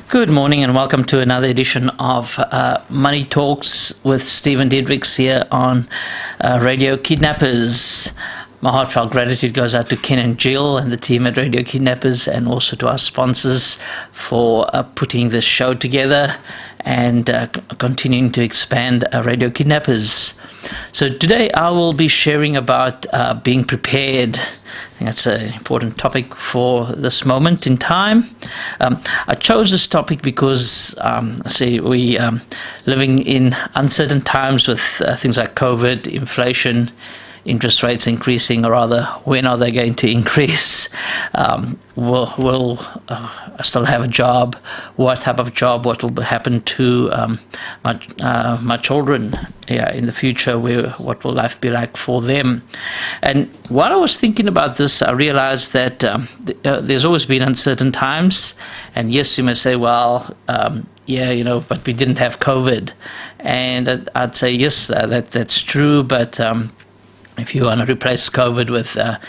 Good morning and welcome to another edition of Money Talks with Stephen Diedrichs here on Radio Kidnappers. My heartfelt gratitude goes out to Ken and Jill and the team at Radio Kidnappers, and also to our sponsors for putting this show together and continuing to expand Radio Kidnappers. So today I will be sharing about being prepared. I think that's an important topic for this moment in time. I chose this topic because, we living in uncertain times with things like COVID, inflation, interest rates increasing, or rather, when are they going to increase? Will I still have a job? What type of job? What will happen to my children in the future? What will life be like for them? And while I was thinking about this, I realized that there's always been uncertain times. And yes, you may say, well, but we didn't have COVID. And I'd say, yes, that's true, but if you want to replace COVID with, a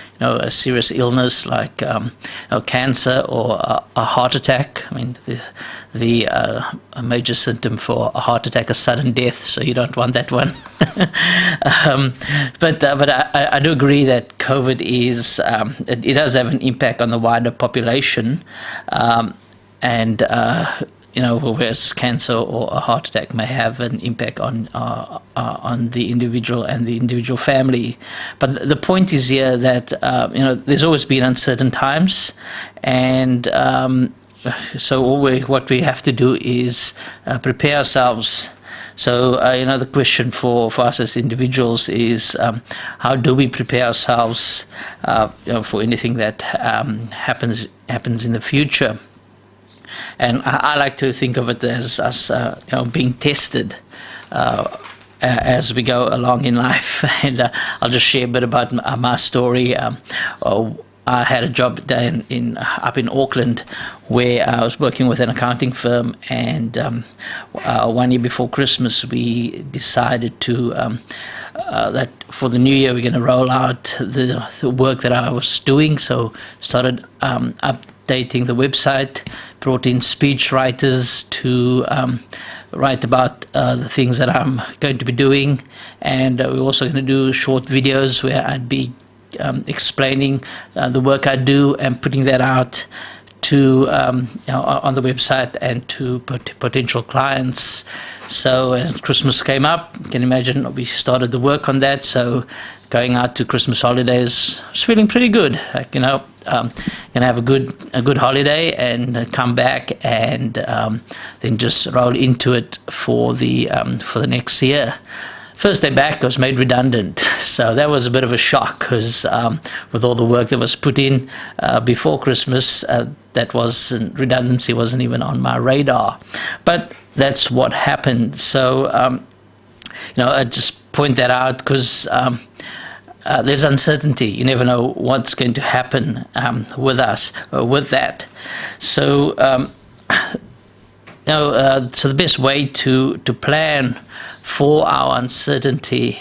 serious illness like cancer or a heart attack, I mean, a major symptom for a heart attack is sudden death, so you don't want that one. But I do agree that COVID is it does have an impact on the wider population, whereas cancer or a heart attack may have an impact on the individual and the individual family. But the point is here that there's always been uncertain times, and so what we have to do is prepare ourselves. So the question for us as individuals is how do we prepare ourselves for anything that happens in the future. And I like to think of it as us, being tested as we go along in life. And I'll just share a bit about my story. I had a job up in Auckland where I was working with an accounting firm, and 1 year before Christmas we decided to that for the new year we're going to roll out the work that I was doing. So started updating the website, brought in speech writers to write about the things that I'm going to be doing, and we're also going to do short videos where I'd be explaining the work I do and putting that out to on the website and to potential clients. So as Christmas came up, you can imagine we started the work on that. So going out to Christmas holidays, I was feeling pretty good. Gonna have a good holiday and come back and then just roll into it for the next year. First day back, I was made redundant, so that was a bit of a shock because with all the work that was put in before Christmas, redundancy wasn't even on my radar. But that's what happened. So I just point that out because there's uncertainty. You never know what's going to happen with us with that. So so the best way to plan for our uncertainty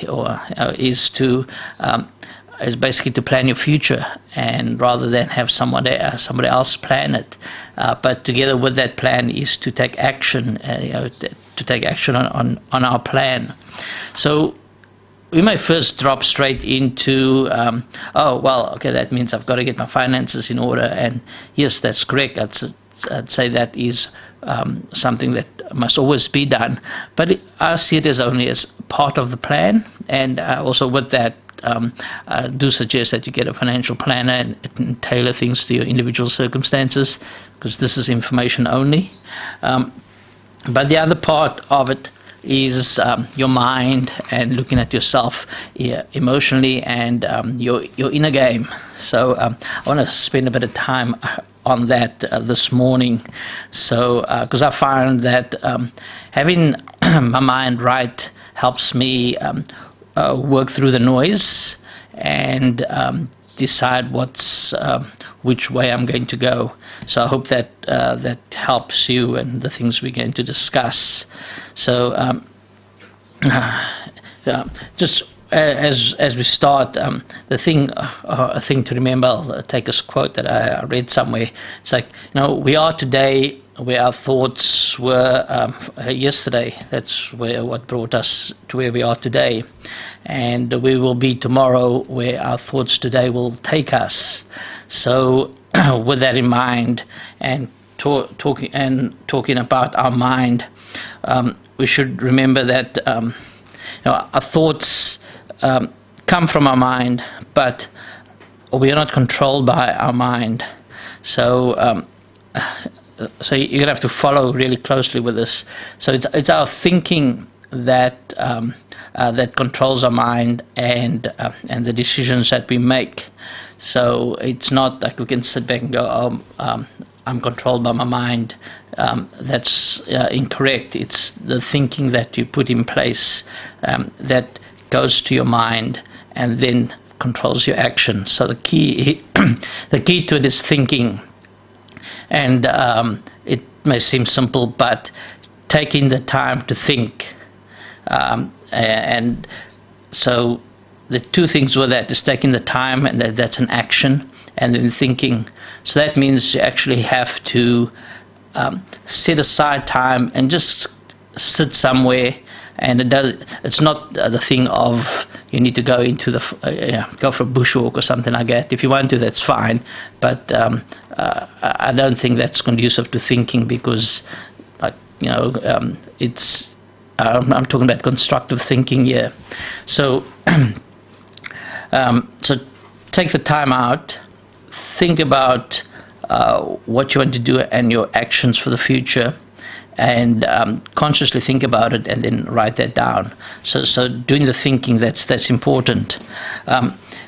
is basically to plan your future, and rather than have somebody else plan it. But together with that plan is to take action, to take action on our plan. So we may first drop straight into, that means I've got to get my finances in order. And yes, that's correct. I'd say that is something that must always be done. But I see it as only as part of the plan. And also with that, I do suggest that you get a financial planner and tailor things to your individual circumstances, because this is information only. But the other part of it is your mind and looking at yourself emotionally and your inner game. So I want to spend a bit of time on that this morning. So because I find that having my mind right helps me work through the noise and decide which way I'm going to go. So I hope that that helps you and the things we're going to discuss. So just as we start, a thing to remember, I'll take this quote that I read somewhere. It's like, we are today where our thoughts were yesterday. That's what brought us to where we are today. And we will be tomorrow where our thoughts today will take us. So with that in mind, and talking about our mind, we should remember that our thoughts come from our mind, but we are not controlled by our mind. So so you're gonna have to follow really closely with this. So it's our thinking that that controls our mind and the decisions that we make. So it's not like we can sit back and go, I'm controlled by my mind. That's incorrect. It's the thinking that you put in place that goes to your mind and then controls your action. So the key to it is thinking. And it may seem simple, but taking the time to think. And so the two things with that is taking the time, and that's an action, and then thinking. So that means you actually have to set aside time and just sit somewhere. And it's not the thing of you need to go into go for a bushwalk or something like that. If you want to, that's fine. But I don't think that's conducive to thinking, because, it's. I'm talking about constructive thinking here. So, so take the time out, think about what you want to do and your actions for the future, and consciously think about it, and then write that down. So doing the thinking, that's important,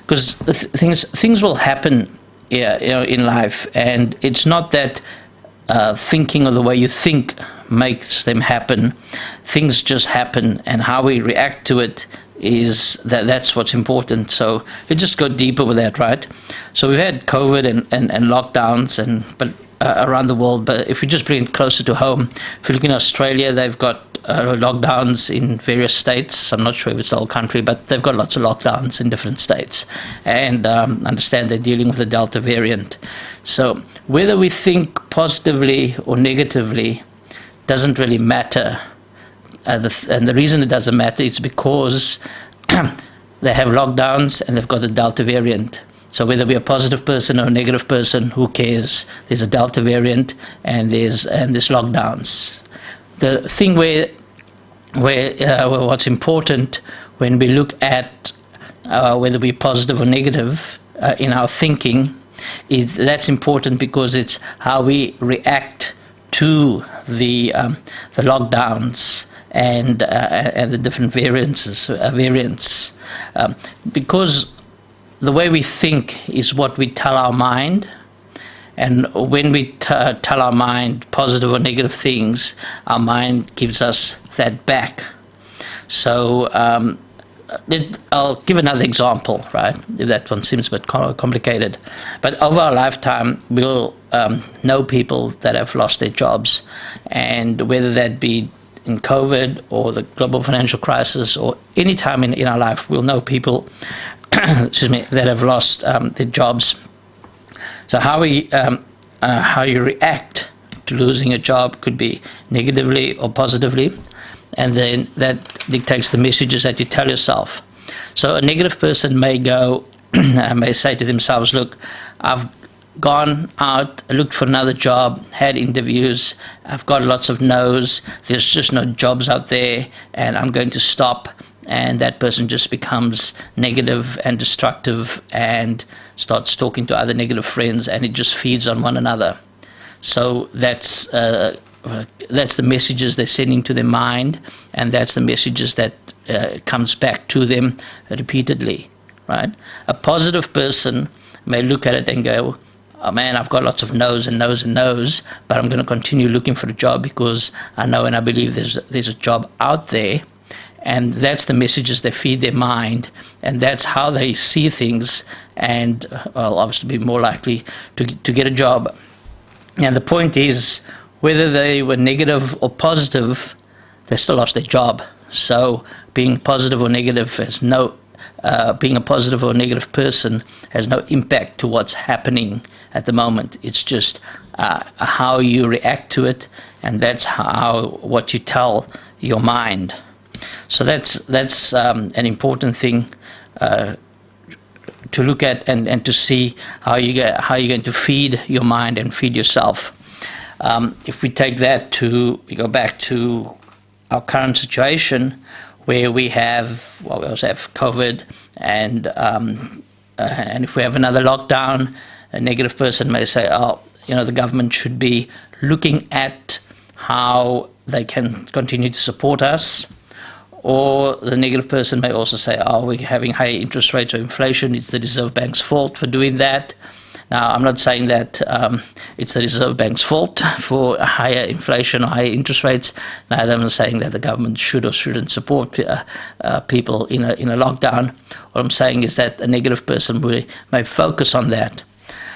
because things will happen, in life, and it's not that thinking or the way you think makes them happen. Things just happen, and how we react to it is that's what's important. So we just go deeper with that, right? So we've had COVID and lockdowns but around the world, but if we just bring it closer to home, if you look in Australia, they've got lockdowns in various states. I'm not sure if it's the whole country, but they've got lots of lockdowns in different states, and understand they're dealing with the Delta variant. So whether we think positively or negatively doesn't really matter. And the reason it doesn't matter is because they have lockdowns and they've got the Delta variant. So whether we're a positive person or a negative person, who cares? There's a Delta variant, and there's lockdowns. The thing where what's important when we look at whether we're positive or negative in our thinking, is that's important because it's how we react to the lockdowns and the different variants, because the way we think is what we tell our mind, and when we tell our mind positive or negative things, our mind gives us that back. So I'll give another example, right? That one seems a bit complicated. But over our lifetime, we'll know people that have lost their jobs. And whether that be in COVID or the global financial crisis or any time in our life, we'll know people that have lost their jobs. So how you react to losing a job could be negatively or positively, and then that dictates the messages that you tell yourself. So a negative person may may say to themselves, look, I've gone out, looked for another job, had interviews, I've got lots of no's, there's just no jobs out there, and I'm going to stop. And that person just becomes negative and destructive and starts talking to other negative friends, and it just feeds on one another. So that's the messages they're sending to their mind, and that's the messages that comes back to them repeatedly, right? A positive person may look at it and go, oh man, I've got lots of no's and no's and no's, but I'm going to continue looking for a job because I know and I believe there's a job out there. And that's the messages they feed their mind, and that's how they see things, and obviously be more likely to get a job. And the point is, whether they were negative or positive, they still lost their job. So being positive or negative has being a positive or negative person has no impact to what's happening at the moment. It's just how you react to it, and that's what you tell your mind. So that's an important thing to look at and to see how you're going to feed your mind and feed yourself. If we take that we go back to our current situation, where we also have COVID, and if we have another lockdown, a negative person may say, the government should be looking at how they can continue to support us. Or the negative person may also say, we're having high interest rates or inflation, it's the Reserve Bank's fault for doing that. Now, I'm not saying that it's the Reserve Bank's fault for higher inflation or higher interest rates. Neither am I saying that the government should or shouldn't support people in a lockdown. What I'm saying is that a negative person may focus on that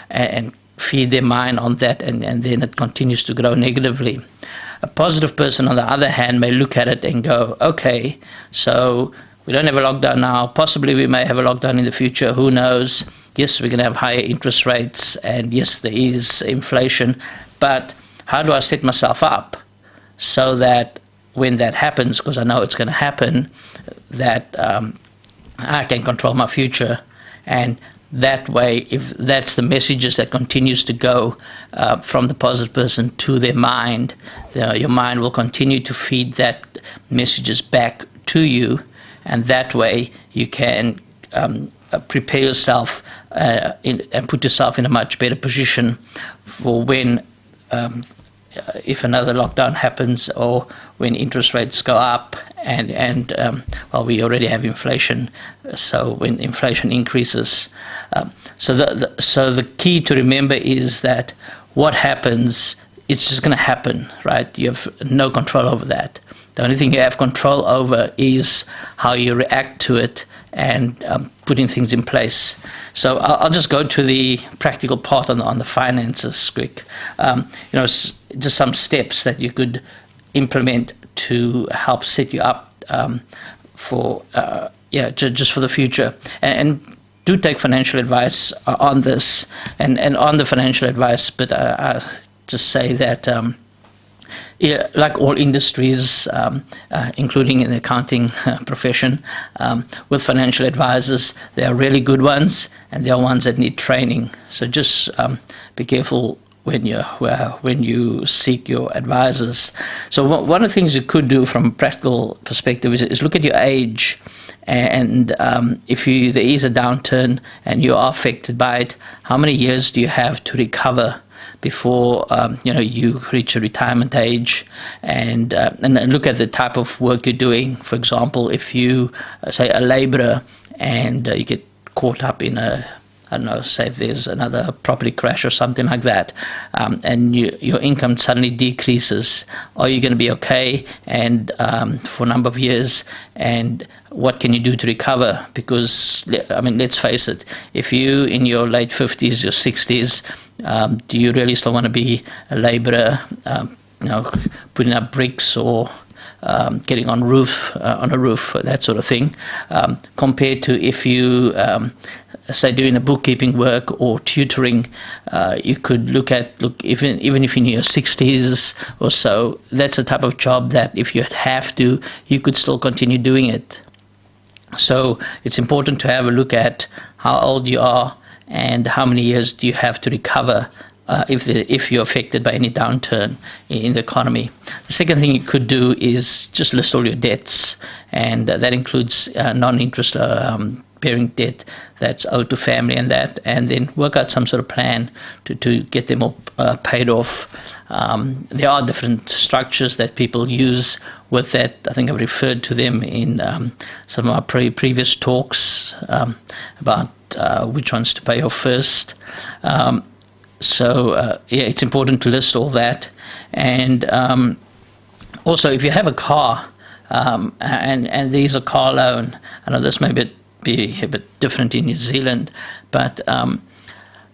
and feed their mind on that, and then it continues to grow negatively. A positive person, on the other hand, may look at it and go, okay, so we don't have a lockdown now. Possibly we may have a lockdown in the future. Who knows? Yes, we're going to have higher interest rates, and yes, there is inflation. But how do I set myself up so that when that happens, because I know it's going to happen, that I can control my future? And that way, if that's the messages that continues to go from the positive person to their mind, your mind will continue to feed that messages back to you, and that way you can prepare yourself and put yourself in a much better position for when, if another lockdown happens, or when interest rates go up, and we already have inflation, so when inflation increases. So the key to remember is that what happens, it's just going to happen, right? You have no control over that. The only thing you have control over is how you react to it and putting things in place. So I'll just go to the practical part on the finances quick. Just some steps that you could implement to help set you up just for the future. And do take financial advice on this, and on the financial advice, but I just say that like all industries, including in the accounting profession, with financial advisors, there are really good ones, and there are ones that need training. So just be careful when you seek your advisors. So one of the things you could do from a practical perspective is look at your age, and if there is a downturn and you are affected by it, how many years do you have to recover before you reach a retirement age, and look at the type of work you're doing. For example, if you say a laborer and you get caught up in say if there's another property crash or something like that, and your income suddenly decreases, are you going to be okay and for a number of years? And what can you do to recover? Because, let's face it, if you in your late 50s, your 60s, do you really still want to be a laborer, putting up bricks or getting on a roof, that sort of thing, compared to if you say doing a bookkeeping work or tutoring? You could look even if in your 60s or so, that's a type of job that if you have to, you could still continue doing it. So it's important to have a look at how old you are and how many years do you have to recover if you're affected by any downturn in the economy. The second thing you could do is just list all your debts, and that includes non-interest bearing debt that's owed to family and then work out some sort of plan to get them all paid off. There are different structures that people use with that. I think I've referred to them in some of our previous talks about which ones to pay off first. It's important to list all that. And also, if you have a car and there's a car loan, I know this may be a bit different in New Zealand, but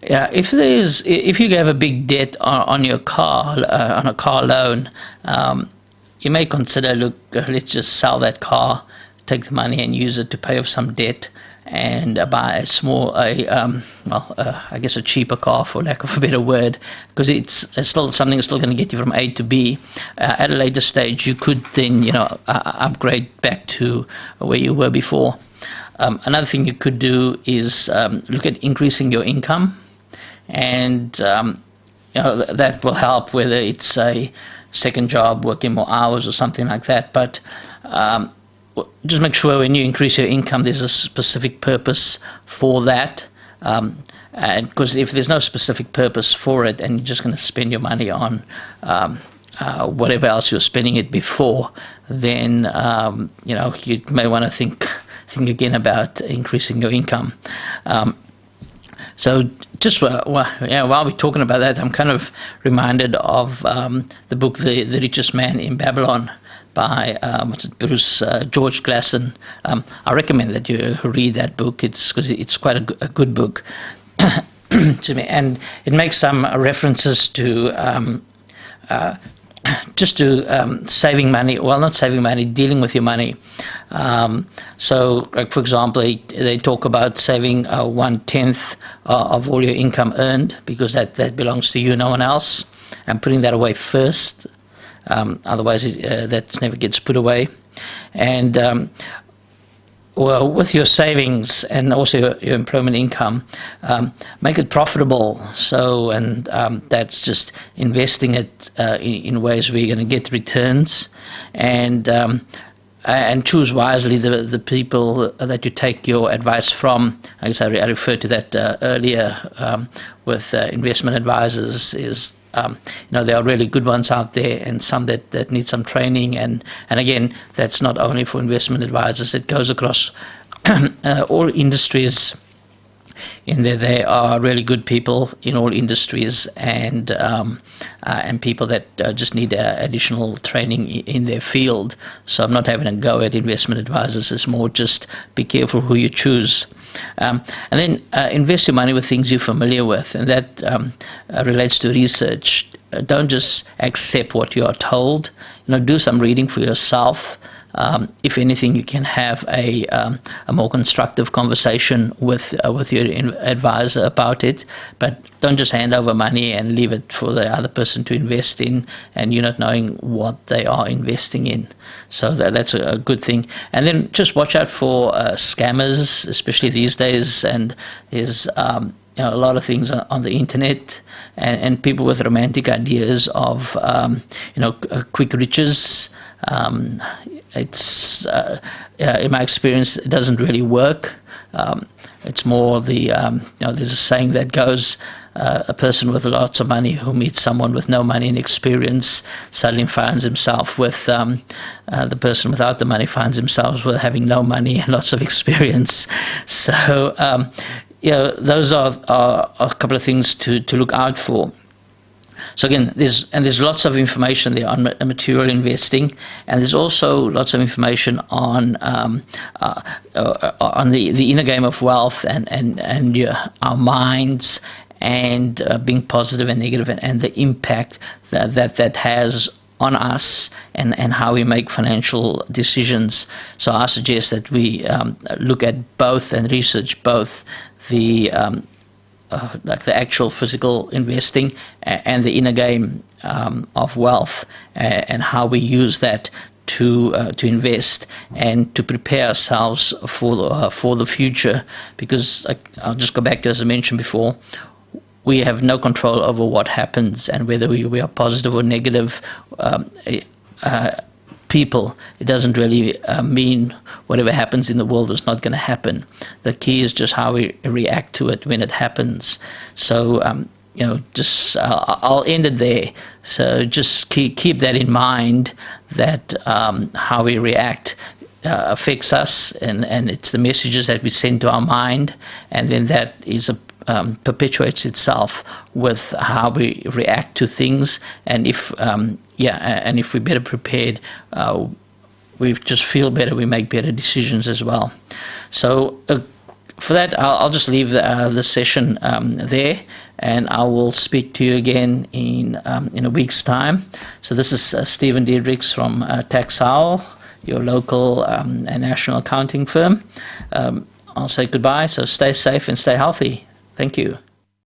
if you have a big debt on your car, on a car loan, you may consider, let's just sell that car, take the money and use it to pay off some debt, and buy a small, I guess a cheaper car, for lack of a better word, because it's still something that's still going to get you from A to B. At a later stage, you could then, upgrade back to where you were before. Another thing you could do is look at increasing your income, and that will help, whether it's a second job, working more hours or something like that. But just make sure when you increase your income, there's a specific purpose for that. And because if there's no specific purpose for it, and you're just going to spend your money on whatever else you were spending it before, then you may want to think again about increasing your income. So just while we're talking about that, I'm kind of reminded of the book The Richest Man in Babylon by Bruce George Glasson. I recommend that you read that book. It's quite a good book. To me, and it makes some references to saving money. Well, not saving money, dealing with your money. So, like, for example, they talk about saving 1/10 of all your income earned, because that belongs to you, no one else, and putting that away first. Otherwise, that never gets put away. And with your savings and also your employment income, make it profitable. So, and that's just investing it in ways where you're going to get returns, and choose wisely the people that you take your advice from. I guess I referred to that earlier with investment advisors. Is there are really good ones out there, and some that need some training. And again, that's not only for investment advisors. It goes across all industries. In there are really good people in all industries, and people that just need additional training in their field. So I'm not having a go at investment advisors. It's more just be careful who you choose. And then invest your money with things you're familiar with, and that relates to research. Don't just accept what you are told. Do some reading for yourself. If anything, you can have a more constructive conversation with your advisor about it. But don't just hand over money and leave it for the other person to invest in, and you're not knowing what they are investing in. So that's a good thing. And then just watch out for scammers, especially these days. And there's a lot of things on the internet, and people with romantic ideas of quick riches. It's in my experience, it doesn't really work. It's more there's a saying that goes, a person with lots of money who meets someone with no money and experience suddenly finds himself with the person without the money finds himself with having no money and lots of experience. So those are a couple of things to look out for. So again, there's lots of information there on material investing, and there's also lots of information on the inner game of wealth and our minds, and being positive and negative, and the impact that has on us, and how we make financial decisions. So I suggest that we look at both and research both the like the actual physical investing and the inner game of wealth, and how we use that to invest and to prepare ourselves for the future. Because I'll just go back to, as I mentioned before, we have no control over what happens, and whether we are positive or negative people. It doesn't really mean whatever happens in the world is not going to happen. The key is just how we react to it when it happens. So just I'll end it there. So just keep that in mind, that how we react affects us, and it's the messages that we send to our mind, and then that is perpetuates itself with how we react to things. And if we're better prepared, we just feel better, we make better decisions as well. So for that, I'll just leave the session there, and I will speak to you again in a week's time. So this is Stephen Diedrichs from Tax Owl, your local and national accounting firm. I'll say goodbye. So stay safe and stay healthy. Thank you.